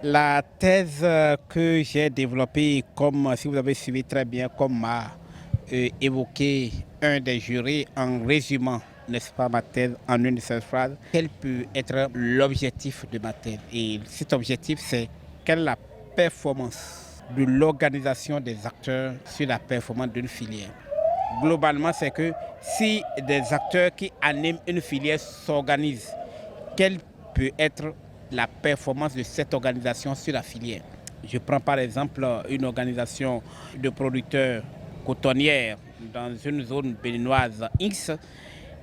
La thèse que j'ai développée, comme si vous avez suivi très bien, comme m'a évoqué un des jurys en résumant, n'est-ce pas, ma thèse en une seule phrase, quel peut être l'objectif de ma thèse? Et cet objectif, c'est quelle est la performance de l'organisation des acteurs sur la performance d'une filière. Globalement, c'est que si des acteurs qui animent une filière s'organisent, quelle peut être la performance de cette organisation sur la filière? Je prends par exemple une organisation de producteurs cotonnières dans une zone béninoise X,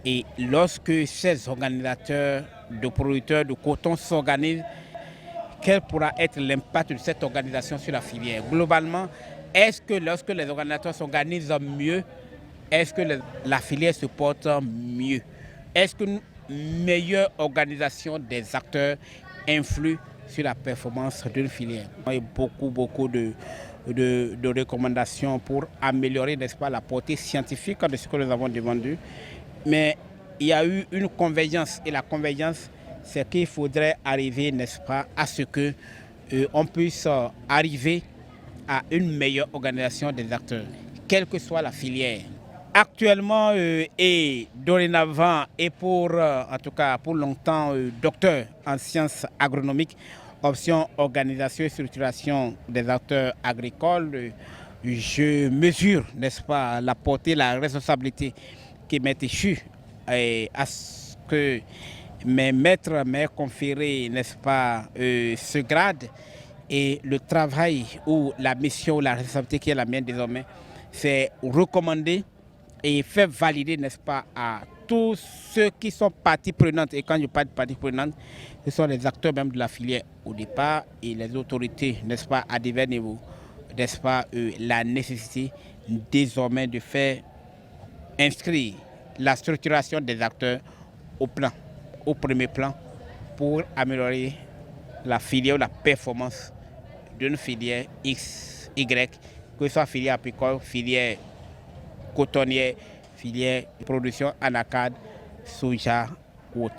et lorsque ces organisateurs de producteurs de coton s'organisent, quel pourra être l'impact de cette organisation sur la filière? Globalement, est-ce que lorsque les organisateurs s'organisent mieux, est-ce que la filière se porte mieux? Est-ce qu'une meilleure organisation des acteurs influe sur la performance d'une filière? Il y a beaucoup de recommandations pour améliorer, n'est-ce pas, la portée scientifique de ce que nous avons demandé. Mais il y a eu une convergence, et la convergence, c'est qu'il faudrait arriver, n'est-ce pas, à ce que on puisse arriver à une meilleure organisation des acteurs, quelle que soit la filière. Actuellement et dorénavant, et pour en tout cas pour longtemps, docteur en sciences agronomiques, option organisation et structuration des acteurs agricoles, je mesure, n'est-ce pas, la portée, la responsabilité qui m'est échue à ce que mes maîtres m'aient conféré, n'est-ce pas, ce grade, et le travail ou la mission, la responsabilité qui est la mienne désormais, c'est recommander et faire valider, n'est-ce pas, à tous ceux qui sont parties prenantes. Et quand je parle de parties prenantes, ce sont les acteurs même de la filière au départ et les autorités, n'est-ce pas, à divers niveaux, n'est-ce pas, la nécessité désormais de faire inscrire la structuration des acteurs au premier plan, pour améliorer la filière ou la performance d'une filière X, Y, que ce soit filière apicole, filière cotonnière, filière de production anacarde, soja ou autre.